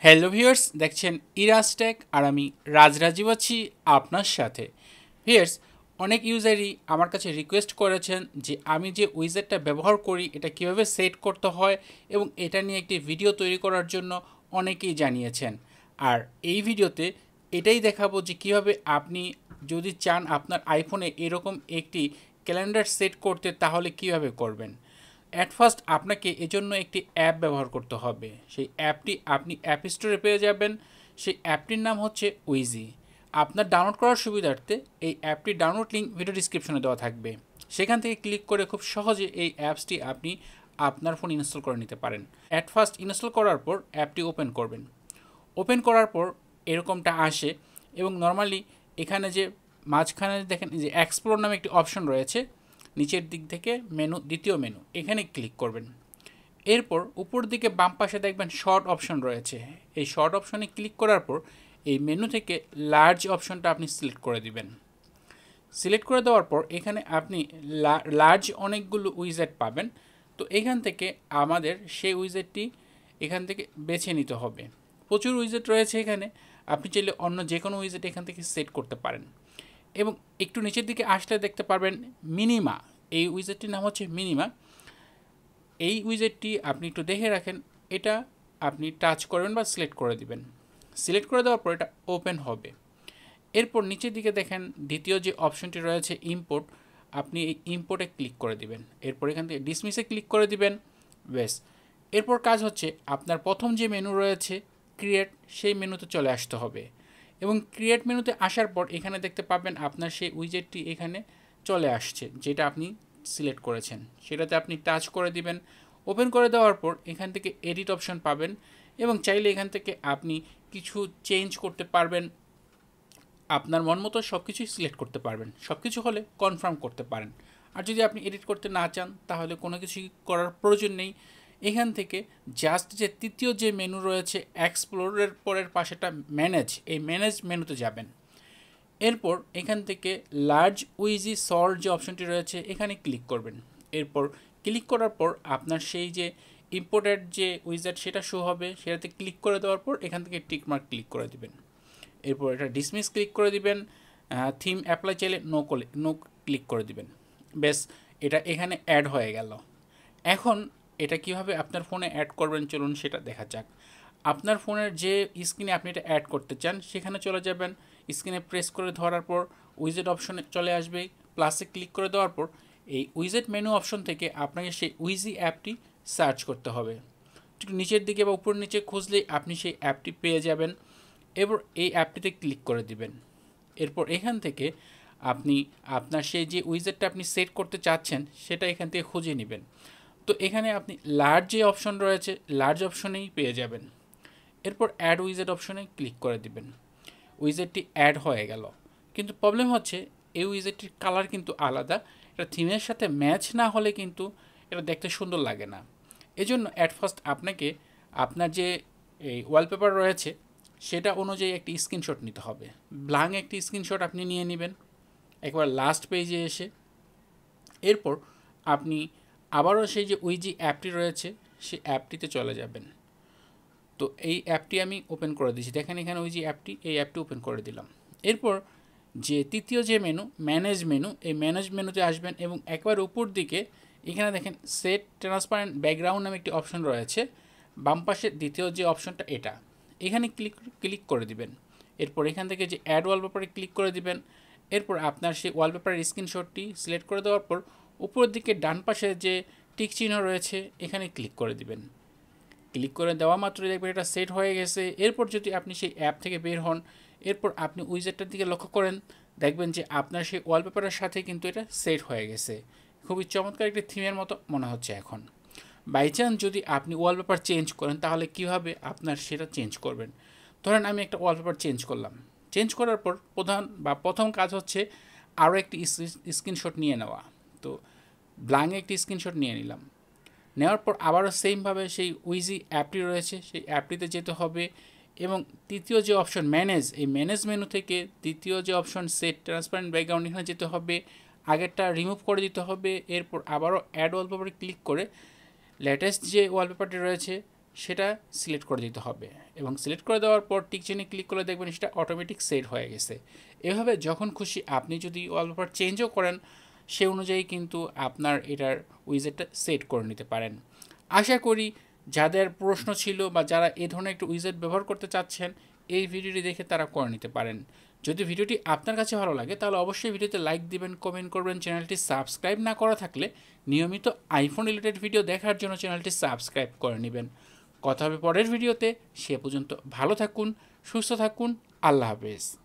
Hello viewers, দেখছেন Iraj take আর আমি রাজরাজীব আছি আপনার সাথে। ভিউয়ার্স, অনেক ইউজারই আমার কাছে রিকোয়েস্ট করেছেন যে আমি যে উইজেটটা ব্যবহার করি এটা কিভাবে সেট করতে হয় এবং এটা নিয়ে একটি ভিডিও তৈরি করার জন্য অনেকেই জানিয়েছেন। আর এই ভিডিওতে এটাই দেখাবো যে কিভাবে আপনি যদি চান আপনার আইফোনে এরকম একটি ক্যালেন্ডার সেট করতে তাহলে কিভাবে করবেন। অ্যাট ফার্স্ট আপনাকে এজন্য একটি অ্যাপ ব্যবহার করতে হবে। সেই অ্যাপটি আপনি অ্যাপ স্টোরে পেয়ে যাবেন। সেই অ্যাপটির নাম হচ্ছে উইজি। আপনার ডাউনলোড করার সুবিধার্থে এই অ্যাপটির ডাউনলোড লিঙ্ক ভিডিও ডিসক্রিপশনে দেওয়া থাকবে। সেখান থেকে ক্লিক করে খুব সহজে এই অ্যাপসটি আপনি আপনার ফোন ইনস্টল করে নিতে পারেন। অ্যাট ফার্স্ট ইনস্টল করার পর অ্যাপটি ওপেন করবেন। ওপেন করার পর এরকমটা আসে এবং নর্মালি এখানে যে মাঝখানে দেখেন যে এক্সপ্লোর নামে একটি অপশন রয়েছে, নিচের দিক থেকে মেনু, দ্বিতীয় মেনু, এখানে ক্লিক করবেন। এরপর উপর দিকে বাম পাশে দেখবেন শর্ট অপশন রয়েছে। এই শর্ট অপশনে ক্লিক করার পর এই মেনু থেকে লার্জ অপশনটা আপনি সিলেক্ট করে দিবেন। সিলেক্ট করে দেওয়ার পর এখানে আপনি লার্জ অনেকগুলো উইজেট পাবেন। তো এখান থেকে আমাদের সেই উইজেটটি এখান থেকে বেছে নিতে হবে। প্রচুর উইজেট রয়েছে এখানে, আপনি চাইলে অন্য যে কোনো উইজেট এখান থেকে সেট করতে পারেন। এবং একটু নিচের দিকে আসলে দেখতে পারবেন মিনিমা। এই উইজেটটির নাম হচ্ছে মিনিমা। এই উইজেটটি আপনি একটু দেখে রাখেন, এটা আপনি টাচ করবেন বা সিলেক্ট করে দিবেন। সিলেক্ট করে দেওয়ার পর এটা ওপেন হবে। এরপর নিচের দিকে দেখেন দ্বিতীয় যে অপশনটি রয়েছে ইম্পোর্ট, আপনি এই ইম্পোর্টে ক্লিক করে দিবেন। এরপর এখান থেকে ডিসমিসে ক্লিক করে দিবেন। বেশ, এরপর কাজ হচ্ছে আপনার প্রথম যে মেনু রয়েছে ক্রিয়েট, সেই মেনুতে চলে আসতে হবে এবং ক্রিয়েট মেনুতে আসার পর এখানে দেখতে পাবেন আপনার সেই উইজেটটি এখানে চলে আসছে, যেটা আপনি সিলেক্ট করেছেন সেটাতে আপনি টাচ করে দিবেন। ওপেন করে দেওয়ার পর এখান থেকে এডিট অপশন পাবেন এবং চাইলে এখান থেকে আপনি কিছু চেঞ্জ করতে পারবেন। আপনার মন মতো সব কিছুই সিলেক্ট করতে পারবেন, সব কিছু হলে কনফার্ম করতে পারেন। আর যদি আপনি এডিট করতে না চান তাহলে কোনো কিছুই করার প্রয়োজন নেই। এখান থেকে জাস্ট যে তৃতীয় যে মেনু রয়েছে এক্সপ্লোরের পরের পাশেটা ম্যানেজ, এই ম্যানেজ মেনুতে যাবেন। এরপর এখান থেকে লার্জ উইজি সল্ট যে অপশনটি রয়েছে এখানে ক্লিক করবেন। এরপর ক্লিক করার পর আপনার সেই যে ইম্পোর্টেড যে উইজেট সেটা শো হবে, সেটাতে ক্লিক করে দেওয়ার পর এখান থেকে টিকমার্ক ক্লিক করে দিবেন। এরপর এটা ডিসমিস ক্লিক করে দিবেন। থিম অ্যাপ্লাই চাইলে নো ক্লিক করে দিবেন। বেশ, এটা এখানে অ্যাড হয়ে গেল। এখন এটা কিভাবে আপনার ফোনে অ্যাড করবেন চলুন সেটা দেখা যাক। আপনার ফোনের যে স্ক্রিনে আপনি এটা অ্যাড করতে চান সেখানে চলে যাবেন। স্ক্রিনে প্রেস করে ধরার পর উইজেট অপশনে চলে আসবে, প্লাসে ক্লিক করে দেওয়ার পর এই উইজেট মেনু অপশন থেকে আপনাকে সেই উইজি অ্যাপটি সার্চ করতে হবে। একটু নিচের দিকে বা উপর নিচে খুঁজলেই আপনি সেই অ্যাপটি পেয়ে যাবেন। এবার এই অ্যাপটিতে ক্লিক করে দিবেন। এরপর এখান থেকে আপনি আপনার সেই যে উইজেটটা আপনি সেট করতে চাচ্ছেন সেটা এখান থেকে খুঁজে নেবেন। তো এখানে আপনি লার্জ যে অপশন রয়েছে লার্জ অপশনেই পেয়ে যাবেন। এরপর অ্যাড উইজেট অপশনে ক্লিক করে দিবেন। উইজেটটি অ্যাড হয়ে গেল, কিন্তু প্রবলেম হচ্ছে এই উইজেটটির কালার কিন্তু আলাদা। এটা থিমের সাথে ম্যাচ না হলে কিন্তু এটা দেখতে সুন্দর লাগে না। এজন্য অ্যাট ফার্স্ট আপনাকে আপনার যে এই ওয়ালপেপার রয়েছে সেটা অনুযায়ী একটি স্ক্রিনশট নিতে হবে। ব্ল্যাঙ্ক একটি স্ক্রিনশট আপনি নিয়ে নেবেন একবার লাস্ট পেজে এসে। এরপর আপনি আবারও সেই যে উইজি অ্যাপটি রয়েছে সেই অ্যাপটিতে চলে যাবেন। তো এই অ্যাপটি আমি ওপেন করে দিয়েছি, দেখেন এখানে উইজি অ্যাপটি, এই অ্যাপটি ওপেন করে দিলাম। এরপর যে তৃতীয় যে মেনু ম্যানেজ মেনু, এই ম্যানেজ মেনুতে আসবেন এবং একবার উপর দিকে এখানে দেখেন সেট ট্রান্সপারেন্ট ব্যাকগ্রাউন্ড নামে একটি অপশন রয়েছে। বাম পাশে দ্বিতীয় যে অপশনটা এটা, এখানে ক্লিক করে দিবেন। এরপর এখান থেকে যে অ্যাড ওয়ালপেপারে ক্লিক করে দিবেন। এরপর আপনার সেই ওয়ালপেপারের স্ক্রিনশটটি সিলেক্ট করে দেওয়ার পর উপরের দিকে ডান পাশে যে টিক চিহ্ন রয়েছে এখানে ক্লিক করে দিবেন। ক্লিক করে দেওয়া মাত্রই দেখবেন এটা সেট হয়ে গেছে। এরপর যদি আপনি সেই অ্যাপ থেকে বের হন, এরপর আপনি উইজেটটার দিকে লক্ষ্য করেন, দেখবেন যে আপনার সেই ওয়ালপেপারের সাথে কিন্তু এটা সেট হয়ে গেছে। খুবই চমৎকার একটি থিমের মতো মনে হচ্ছে এখন। বাই চান্স যদি আপনি ওয়ালপেপার চেঞ্জ করেন তাহলে কীভাবে আপনার সেটা চেঞ্জ করবেন। ধরেন আমি একটা ওয়ালপেপার চেঞ্জ করলাম, চেঞ্জ করার পর প্রথম কাজ হচ্ছে আরও একটি স্ক্রিনশট নিয়ে নেওয়া। তো ব্ল্যাঙ্ক একটি স্ক্রিনশট নিয়ে নিলাম। নেওয়ার পর আবারও সেমভাবে সেই উইজি অ্যাপটি রয়েছে সেই অ্যাপটিতে যেতে হবে এবং তৃতীয় যে অপশন ম্যানেজ, এই ম্যানেজ মেনু থেকে দ্বিতীয় যে অপশন সেট ট্রান্সপারেন্ট ব্যাকগ্রাউন্ড এখানে যেতে হবে, আগেরটা রিমুভ করে দিতে হবে। এরপর আবারও অ্যাড ওয়ালপেপারে ক্লিক করে লেটেস্ট যে ওয়ালপেপারটি রয়েছে সেটা সিলেক্ট করে দিতে হবে এবং সিলেক্ট করে দেওয়ার পর টিক চিহ্নে ক্লিক করে দেখবেন সেটা অটোমেটিক সেট হয়ে গেছে। এভাবে যখন খুশি আপনি যদি ওয়ালপেপার চেঞ্জও করেন সে অনুযায়ী কিন্তু আপনার এটার উইজেটটা সেট করে নিতে পারেন। আশা করি যাদের প্রশ্ন ছিল বা যারা এ ধরনের একটু উইজেট ব্যবহার করতে চাচ্ছেন এই ভিডিওটি দেখে তারা করে নিতে পারেন। যদি ভিডিওটি আপনার কাছে ভালো লাগে তাহলে অবশ্যই ভিডিওতে লাইক দিবেন, কমেন্ট করবেন। চ্যানেলটি সাবস্ক্রাইব না করা থাকলে নিয়মিত আইফোন রিলেটেড ভিডিও দেখার জন্য চ্যানেলটি সাবস্ক্রাইব করে নেবেন। কথা হবে পরের ভিডিওতে। সে পর্যন্ত ভালো থাকুন, সুস্থ থাকুন। আল্লাহ হাফেজ।